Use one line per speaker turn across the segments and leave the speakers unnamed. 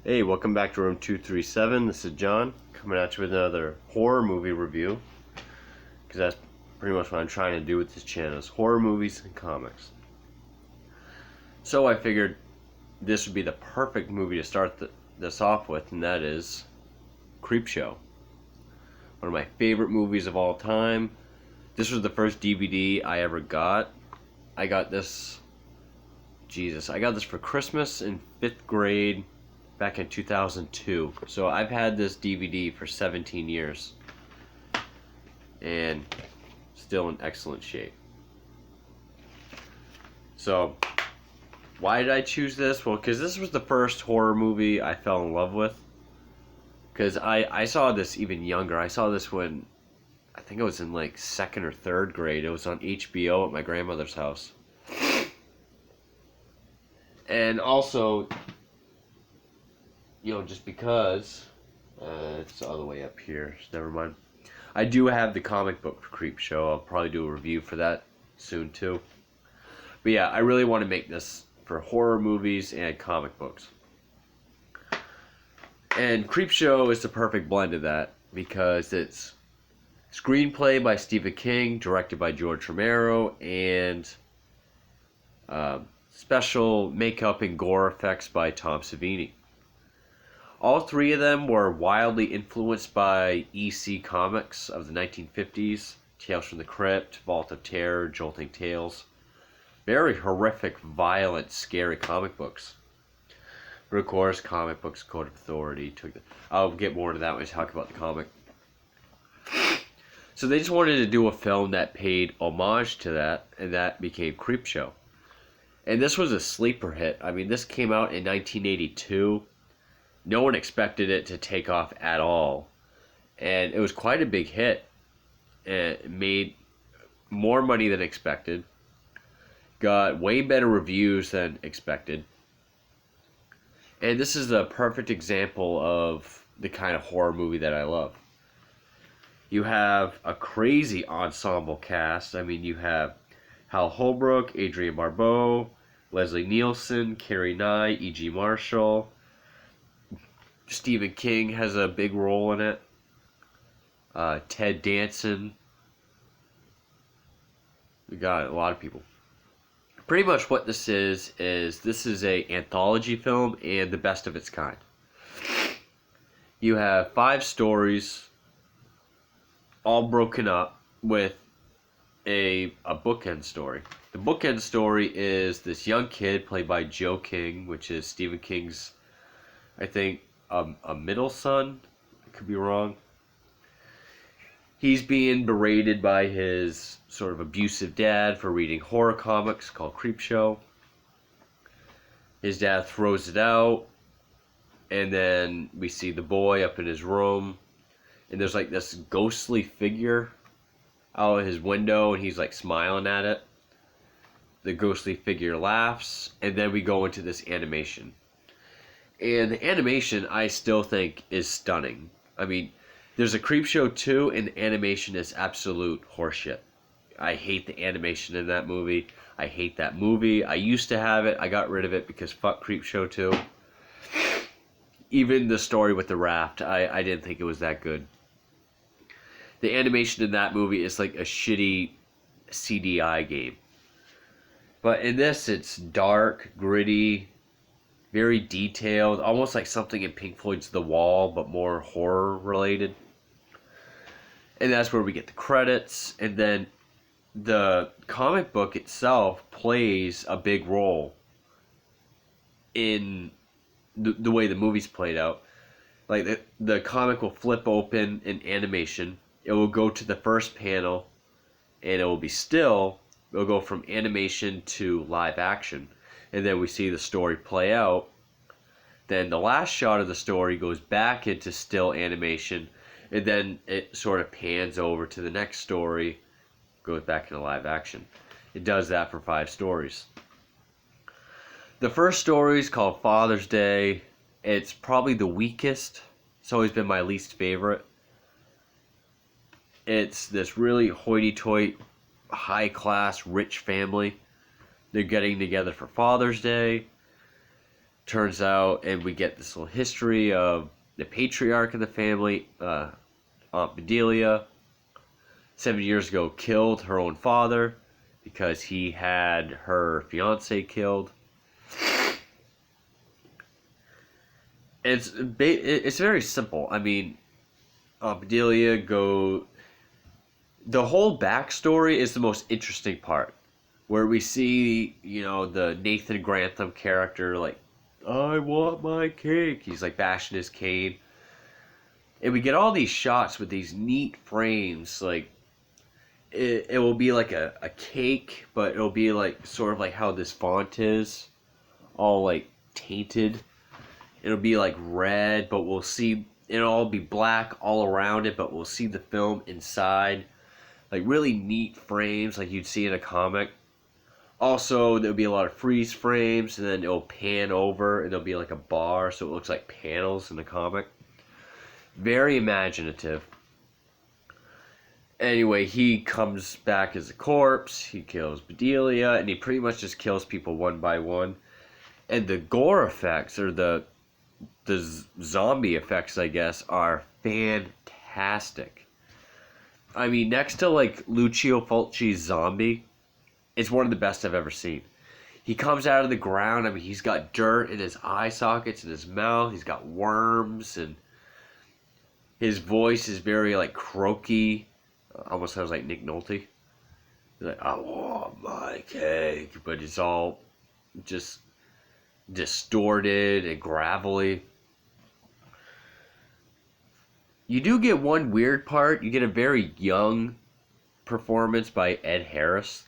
Hey, welcome back to Room 237. This is John coming at you with another horror movie review, because that's pretty much what I'm trying to do with this channel, is horror movies and comics. So I figured this would be the perfect movie to start this off with, and that is Creepshow. One of my favorite movies of all time. This was the first DVD I ever got. I got this for Christmas in 5th grade back in 2002. So I've had this DVD for 17 years and still in excellent shape. So why did I choose this? Well, because this was the first horror movie I fell in love with. Because I saw this even younger. I saw this when I think I was in like 2nd or 3rd grade. It was on HBO at my grandmother's house. And also, just because it's the other way up here, so never mind. I do have the comic book for Creepshow. I'll probably do a review for that soon too. But yeah, I really want to make this for horror movies and comic books. And Creepshow is the perfect blend of that, because it's screenplay by Stephen King, directed by George Romero, and special makeup and gore effects by Tim Savini. All three of them were wildly influenced by EC comics of the 1950s, Tales from the Crypt, Vault of Terror, Jolting Tales. Very horrific, violent, scary comic books. But of course, comic books Code of Authority took the... I'll get more into that when I talk about the comic. So they just wanted to do a film that paid homage to that, and that became Creepshow. And this was a sleeper hit. I mean, this came out in 1982. No one expected it to take off at all. And it was quite a big hit. It made more money than expected. Got way better reviews than expected. And this is a perfect example of the kind of horror movie that I love. You have a crazy ensemble cast. I mean, you have Hal Holbrook, Adrienne Barbeau, Leslie Nielsen, Carrie Nye, E.G. Marshall. Stephen King has a big role in it. Ted Danson. We got a lot of people. Pretty much what this is this is a anthology film and the best of its kind. You have 5 stories, all broken up with a bookend story. The bookend story is this young kid played by Joe King, which is Stephen King's, I think, a middle son. I could be wrong. He's being berated by his sort of abusive dad for reading horror comics called Creepshow. His dad throws it out, and then we see the boy up in his room, and there's like this ghostly figure out of his window, and he's like smiling at it. The ghostly figure laughs, and then we go into this animation. And the animation, I still think, is stunning. I mean, there's a Creepshow 2, and the animation is absolute horseshit. I hate the animation in that movie. I hate that movie. I used to have it. I got rid of it because fuck Creepshow 2. Even the story with the raft, I didn't think it was that good. The animation in that movie is like a shitty CDI game. But in this, it's dark, gritty, very detailed, almost like something in Pink Floyd's The Wall, but more horror related. And that's where we get the credits, and then the comic book itself plays a big role in the way the movie's played out. Like, the comic will flip open in animation, it will go to the first panel, and it will be still. It'll go from animation to live action, and then we see the story play out. Then the last shot of the story goes back into still animation, and then it sort of pans over to the next story, goes back into live action. It does that for 5 stories. The first story is called Father's Day. It's probably the weakest. It's always been my least favorite. It's this really hoity-toity, high-class, rich family. They're getting together for Father's Day. Turns out, and we get this little history of the patriarch of the family, Aunt Bedelia, 7 years ago killed her own father because he had her fiance killed. It's very simple. I mean, Bedelia go. The whole backstory is the most interesting part, where we see, the Nathan Grantham character, like, I want my cake. He's like bashing his cane. And we get all these shots with these neat frames. Like, it will be like a cake, but it'll be like sort of like how this font is, all like tainted. It'll be like red, but we'll see it'll all be black all around it, but we'll see the film inside. Like really neat frames like you'd see in a comic. Also, there'll be a lot of freeze frames, and then it'll pan over, and there'll be like a bar, so it looks like panels in the comic. Very imaginative. Anyway, he comes back as a corpse, he kills Bedelia, and he pretty much just kills people one by one. And the gore effects, or the zombie effects, I guess, are fantastic. I mean, next to like Lucio Fulci's Zombie, it's one of the best I've ever seen. He comes out of the ground, I mean, he's got dirt in his eye sockets, in his mouth, he's got worms, and his voice is very like croaky. Almost sounds like Nick Nolte. He's like, I want my cake, but it's all just distorted and gravelly. You do get one weird part. You get a very young performance by Ed Harris.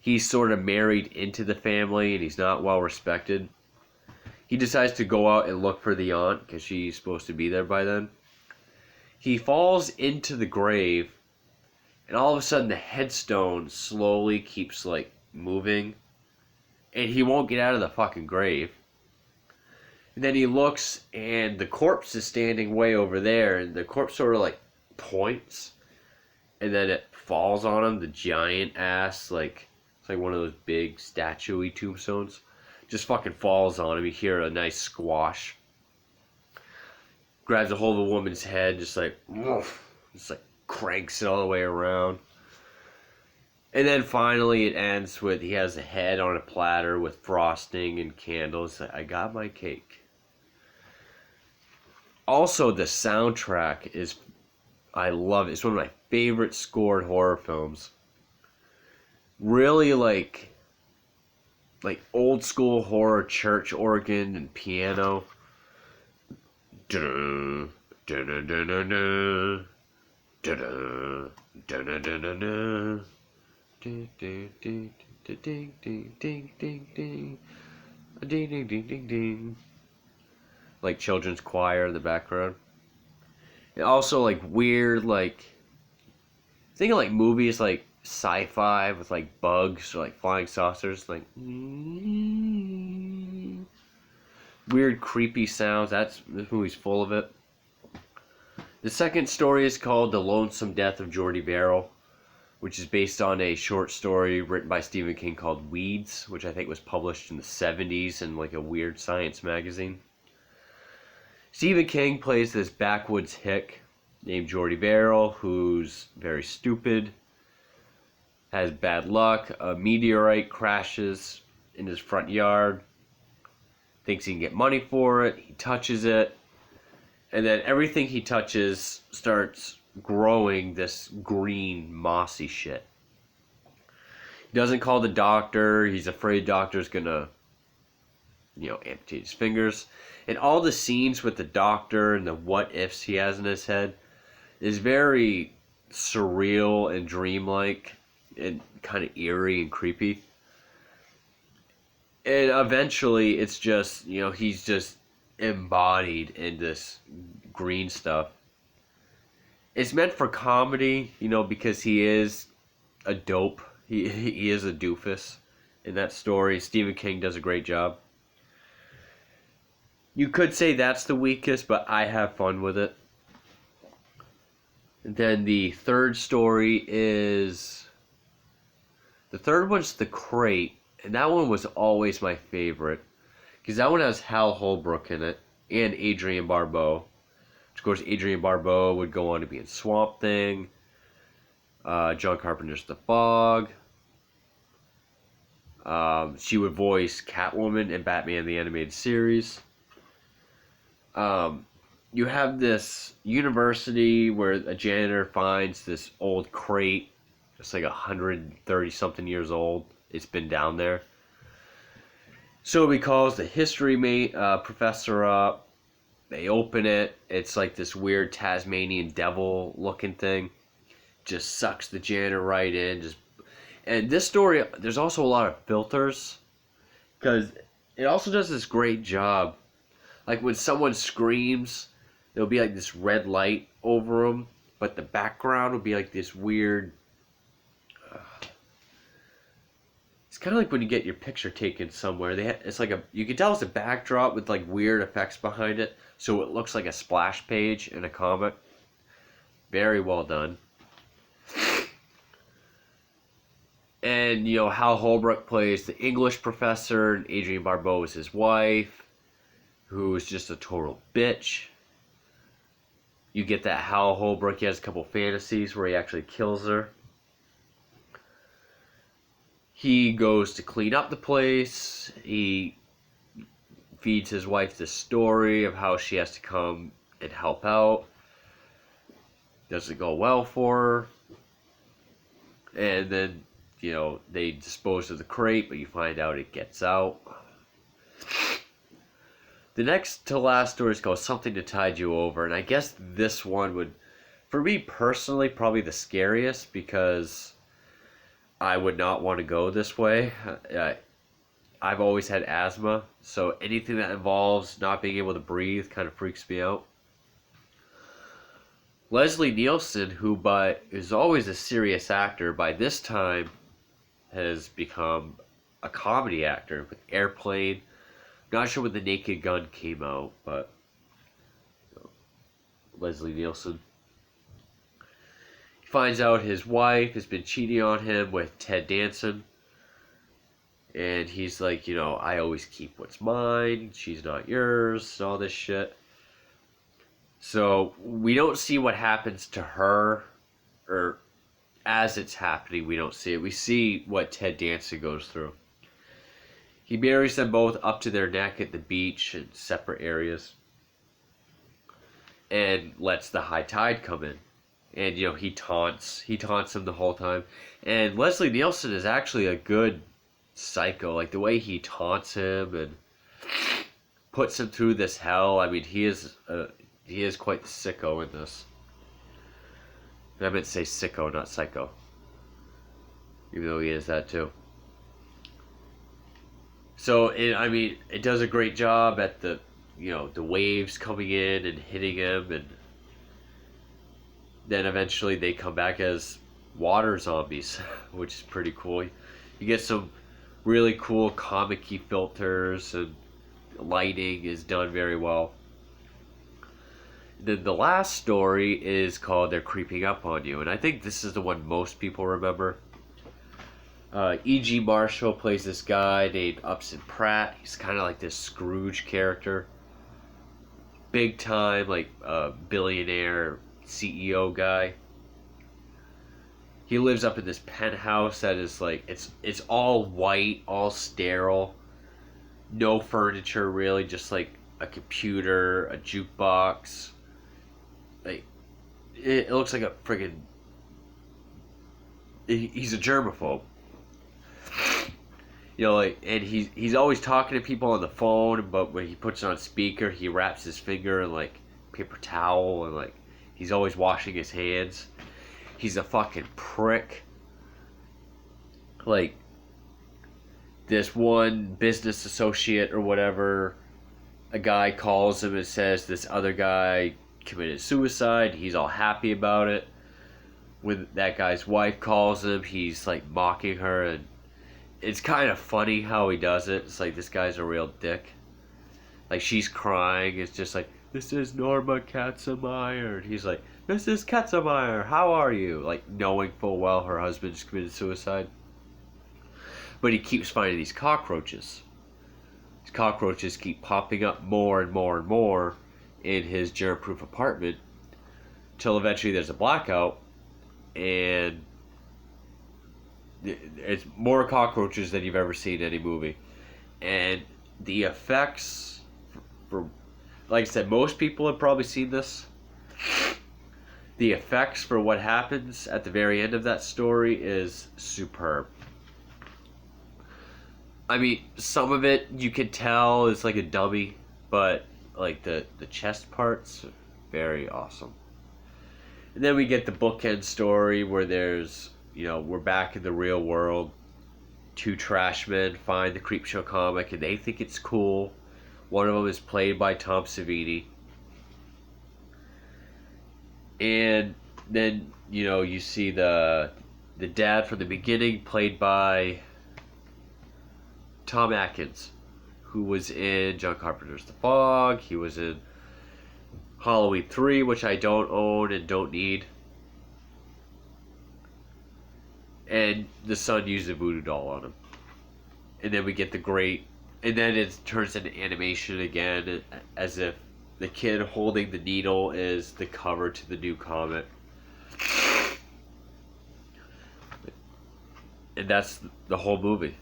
He's sort of married into the family and he's not well respected. He decides to go out and look for the aunt because she's supposed to be there by then. He falls into the grave, and all of a sudden the headstone slowly keeps like moving, and he won't get out of the fucking grave. And then he looks, and the corpse is standing way over there, and the corpse sort of like points, and then it falls on him. The giant ass, like it's like one of those big statue-y tombstones, just fucking falls on him. You hear a nice squash. Grabs a hold of a woman's head, just like cranks it all the way around. And then finally it ends with he has a head on a platter with frosting and candles. Like, I got my cake. Also, the soundtrack is, I love it. It's one of my favorite scored horror films. Really like old school horror, church organ and piano. Like children's choir in the background. And also like weird, like think of like movies like sci-fi with like bugs or like flying saucers, like weird creepy sounds. This movie's full of it. The second story is called The Lonesome Death of Jordy Verrill, which is based on a short story written by Stephen King called Weeds, which I think was published in the 70s in like a weird science magazine. Stephen King plays this backwoods hick named Jordy Verrill, who's very stupid, has bad luck. A meteorite crashes in his front yard, thinks he can get money for it, he touches it, and then everything he touches starts growing this green, mossy shit. He doesn't call the doctor, he's afraid the doctor's gonna, amputate his fingers. And all the scenes with the doctor and the what ifs he has in his head is very surreal and dreamlike and kind of eerie and creepy. And eventually it's just, he's just embodied in this green stuff. It's meant for comedy, because he is a dope. He is a doofus in that story. Stephen King does a great job. You could say that's the weakest, but I have fun with it. And then the third story is... The third one's The Crate, and that one was always my favorite. because that one has Hal Holbrook in it and Adrienne Barbeau. Of course, Adrienne Barbeau would go on to be in Swamp Thing, John Carpenter's The Fog. She would voice Catwoman in Batman the Animated Series. You have this university where a janitor finds this old crate. It's like 130 something years old. It's been down there. So he calls the history professor up. They open it. It's like this weird Tasmanian devil looking thing. Just sucks the janitor right in. And this story, there's also a lot of filters. Because it also does this great job. Like when someone screams, there'll be like this red light over them. But the background will be like this weird... It's kind of like when you get your picture taken somewhere. It's like you can tell it's a backdrop with like weird effects behind it, so it looks like a splash page in a comic. Very well done. And Hal Holbrook plays the English professor, and Adrienne Barbeau is his wife, who is just a total bitch. You get that Hal Holbrook, he has a couple fantasies where he actually kills her. He goes to clean up the place. He feeds his wife this story of how she has to come and help out. Doesn't go well for her. And then, they dispose of the crate, but you find out it gets out. The next to last story is called Something to Tide You Over. And I guess this one would, for me personally, probably the scariest, because I would not want to go this way. I've always had asthma, so anything that involves not being able to breathe kind of freaks me out. Leslie Nielsen, who is always a serious actor, by this time has become a comedy actor with Airplane. Not sure when The Naked Gun came out, but Leslie Nielsen. Finds out his wife has been cheating on him with Ted Danson. And he's like, I always keep what's mine. She's not yours. All this shit. So we don't see what happens to her. Or as it's happening, we don't see it. We see what Ted Danson goes through. He marries them both up to their neck at the beach in separate areas. And lets the high tide come in. And, he taunts him the whole time. And Leslie Nielsen is actually a good psycho. Like, the way he taunts him and puts him through this hell. I mean, he is quite the sicko in this. I meant to say sicko, not psycho. Even though he is that too. So, it does a great job at the waves coming in and hitting him, and then eventually they come back as water zombies, which is pretty cool. You get some really cool comic-y filters, and lighting is done very well. Then the last story is called They're Creeping Up on You, and I think this is the one most people remember. E.G. Marshall plays this guy named Upson Pratt. He's kind of like this Scrooge character. Big time, like billionaire CEO guy. He lives up in this penthouse that is like, it's all white, all sterile. No furniture really, just like a computer, a jukebox. Like, it looks like a friggin'... He's a germaphobe. And he's always talking to people on the phone, but when he puts it on speaker, he wraps his finger in like paper towel, and like he's always washing his hands. He's a fucking prick. Like, this one business associate or whatever, a guy calls him and says this other guy committed suicide. He's all happy about it. When that guy's wife calls him, he's like mocking her, and it's kind of funny how he does it. It's like, this guy's a real dick. Like, she's crying. It's just like, this is Norma Katzenmeyer. And he's like, Mrs. Katzenmeyer, how are you? Like, knowing full well her husband just committed suicide. But he keeps finding these cockroaches. cockroaches keep popping up more and more and more in his germ-proof apartment till eventually there's a blackout and it's more cockroaches than you've ever seen in any movie. And the effects for like I said, most people have probably seen this. The effects for what happens at the very end of that story is superb. I mean, some of it you can tell is like a dummy, but like the chest parts, very awesome. And then we get the bookend story where there's, we're back in the real world. Two trash men find the Creepshow comic and they think it's cool. One of them is played by Tom Savini. And then, you see the dad from the beginning played by Tom Atkins, who was in John Carpenter's The Fog. He was in Halloween 3, which I don't own and don't need. And the son used a voodoo doll on him. And then we get and then it turns into animation again, as if the kid holding the needle is the cover to the new comic. And that's the whole movie.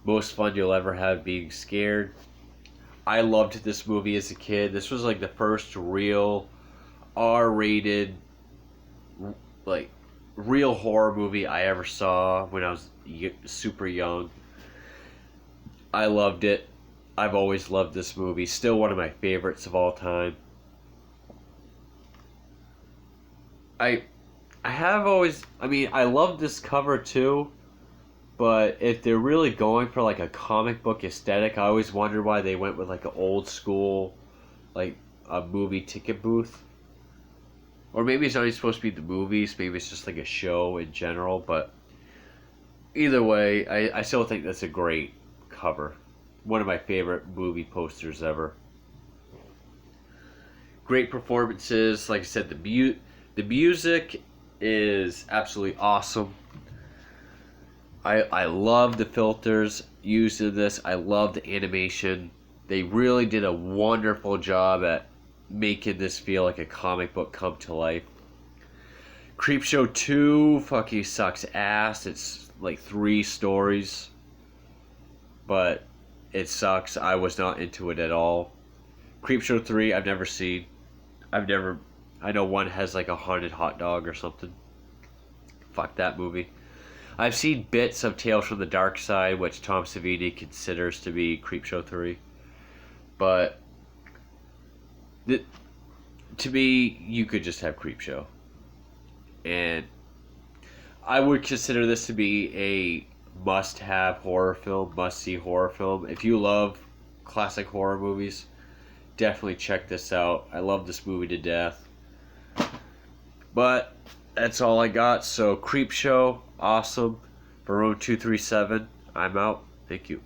Most fun you'll ever have being scared. I loved this movie as a kid. This was like the first real R-rated, like, real horror movie I ever saw when I was super young. I loved it. I've always loved this movie. Still one of my favorites of all time. I love this cover too, but if they're really going for like a comic book aesthetic, I always wonder why they went with like an old school, like a movie ticket booth. Or maybe it's not even supposed to be the movies, maybe it's just like a show in general, but either way, I still think that's a great cover. One of my favorite movie posters ever. Great performances. Like I said, the music is absolutely awesome. I love the filters used in this. I love the animation. They really did a wonderful job at making this feel like a comic book come to life. Creepshow 2 fucking sucks ass. It's like 3 stories. But it sucks. I was not into it at all. Creepshow 3 I've never seen. I know one has like a haunted hot dog or something. Fuck that movie. I've seen bits of Tales from the Dark Side, which Tom Savini considers to be Creepshow 3. But to me, you could just have Creepshow. And I would consider this to be a must-have horror film, must-see horror film. If you love classic horror movies, definitely check this out. I love this movie to death. But that's all I got. So Creepshow, awesome. Barone 237, I'm out. Thank you.